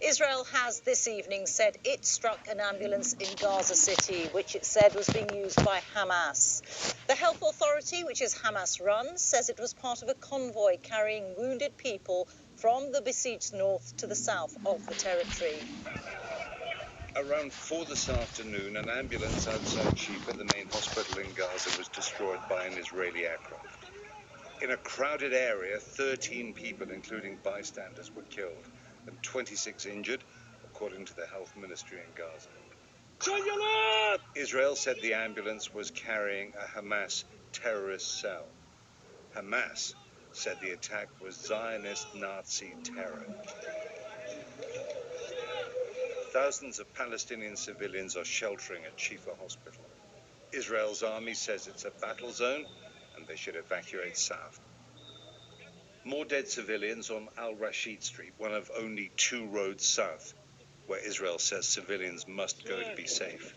Israel has this evening said it struck an ambulance in Gaza City, which it said was being used by Hamas. The health authority, which is Hamas-run, says it was part of a convoy carrying wounded people from the besieged north to the south of the territory. Around 4 this afternoon, an ambulance outside Shifa, the main hospital in Gaza, was destroyed by an Israeli aircraft. In a crowded area, 13 people, including bystanders, were killed and 26 injured, according to the health ministry in Gaza. Israel said the ambulance was carrying a Hamas terrorist cell. Hamas said the attack was Zionist Nazi terror. Thousands of Palestinian civilians are sheltering at Shifa Hospital. Israel's army says it's a battle zone and they should evacuate south. More dead civilians on Al-Rashid Street, one of only 2 roads south, where Israel says civilians must go to be safe.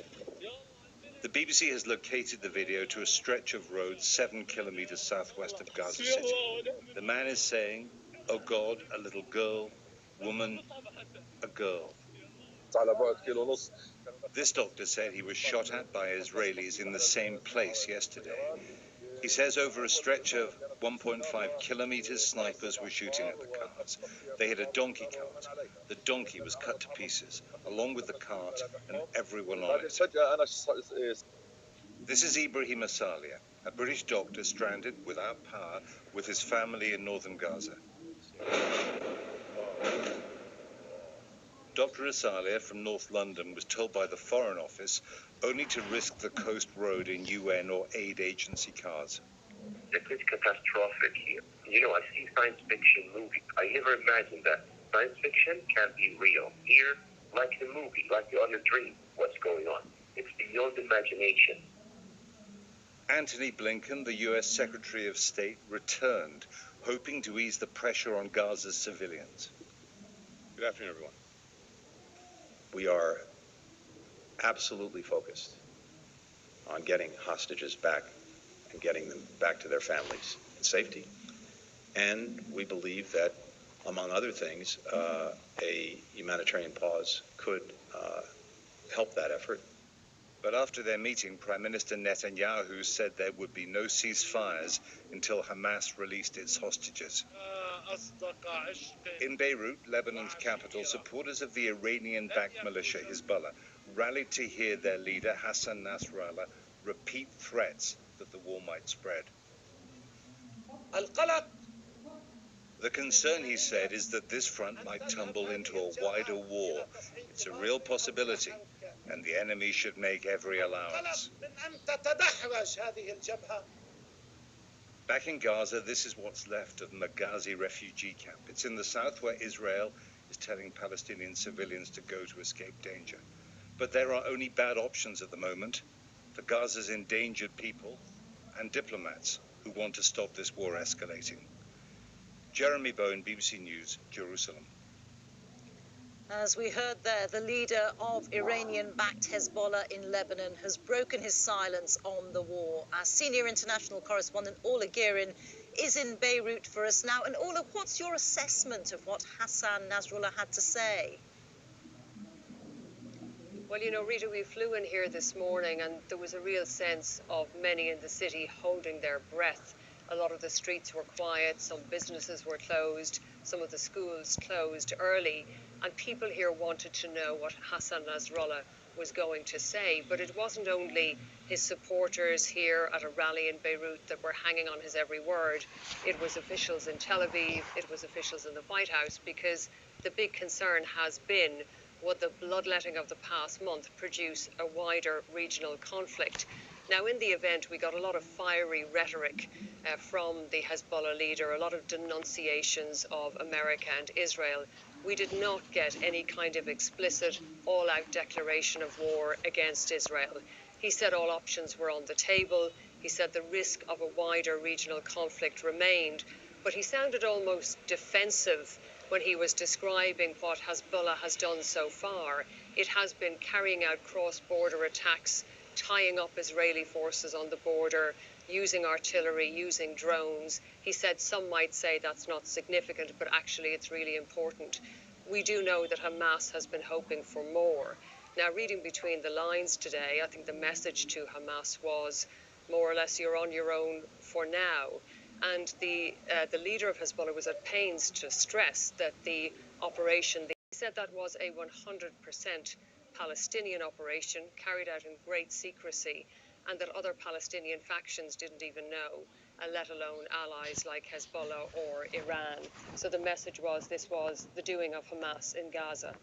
The BBC has located the video to a stretch of road 7 kilometers southwest of Gaza City. The man is saying, "Oh God, a little girl, woman, a girl." This doctor said he was shot at by Israelis in the same place yesterday. He says over a stretch of 1.5 kilometers, snipers were shooting at the cars. They hit a donkey cart. The donkey was cut to pieces, along with the cart and everyone on it. This is Ibrahim Asalia, a British doctor stranded without power with his family in northern Gaza. Dr. Asalia from North London was told by the Foreign Office only to risk the coast road in UN or aid agency cars. It's catastrophic here. You know, I see science fiction movies. I never imagined that science fiction can be real. Here, like the movie, like you're on a dream, what's going on. It's beyond imagination. Antony Blinken, the U.S. Secretary of State, returned, hoping to ease the pressure on Gaza's civilians. Good afternoon, everyone. We are absolutely focused on getting hostages back and getting them back to their families in safety. And we believe that, among other things, a humanitarian pause could help that effort. But after their meeting, Prime Minister Netanyahu said there would be no ceasefires until Hamas released its hostages. In Beirut, Lebanon's capital, supporters of the Iranian-backed militia Hezbollah rallied to hear their leader, Hassan Nasrullah, repeat threats that the war might spread. The concern, he said, is that this front might tumble into a wider war. It's a real possibility, and the enemy should make every allowance. Back in Gaza, this is what's left of Maghazi refugee camp. It's in the south where Israel is telling Palestinian civilians to go to escape danger. But there are only bad options at the moment for Gaza's endangered people and diplomats who want to stop this war escalating. Jeremy Bowen, BBC News, Jerusalem. As we heard there, the leader of Iranian-backed Hezbollah in Lebanon has broken his silence on the war. Our senior international correspondent, Orla Guerin, is in Beirut for us now. And Orla, what's your assessment of what Hassan Nasrullah had to say? Well, you know, Reeta, we flew in here this morning and there was a real sense of many in the city holding their breath. A lot of the streets were quiet, some businesses were closed, some of the schools closed early, and people here wanted to know what Hassan Nasrullah was going to say. But it wasn't only his supporters here at a rally in Beirut that were hanging on his every word. It was officials in Tel Aviv, it was officials in the White House, because the big concern has been, would the bloodletting of the past month produce a wider regional conflict? Now, in the event, we got a lot of fiery rhetoric from the Hezbollah leader, a lot of denunciations of America and Israel. We did not get any kind of explicit, all-out declaration of war against Israel. He said all options were on the table. He said the risk of a wider regional conflict remained, but he sounded almost defensive when he was describing what Hezbollah has done so far. It has been carrying out cross-border attacks, tying up Israeli forces on the border, using artillery, using drones. He said some might say that's not significant, but actually it's really important. we do know that Hamas has been hoping for more. Now, reading between the lines today, I think the message to Hamas was more or less, you're on your own for now. And the leader of Hezbollah was at pains to stress that the operation, he said that was a 100% Palestinian operation carried out in great secrecy, and that other Palestinian factions didn't even know, let alone allies like Hezbollah or Iran. So the message was this was the doing of Hamas in Gaza.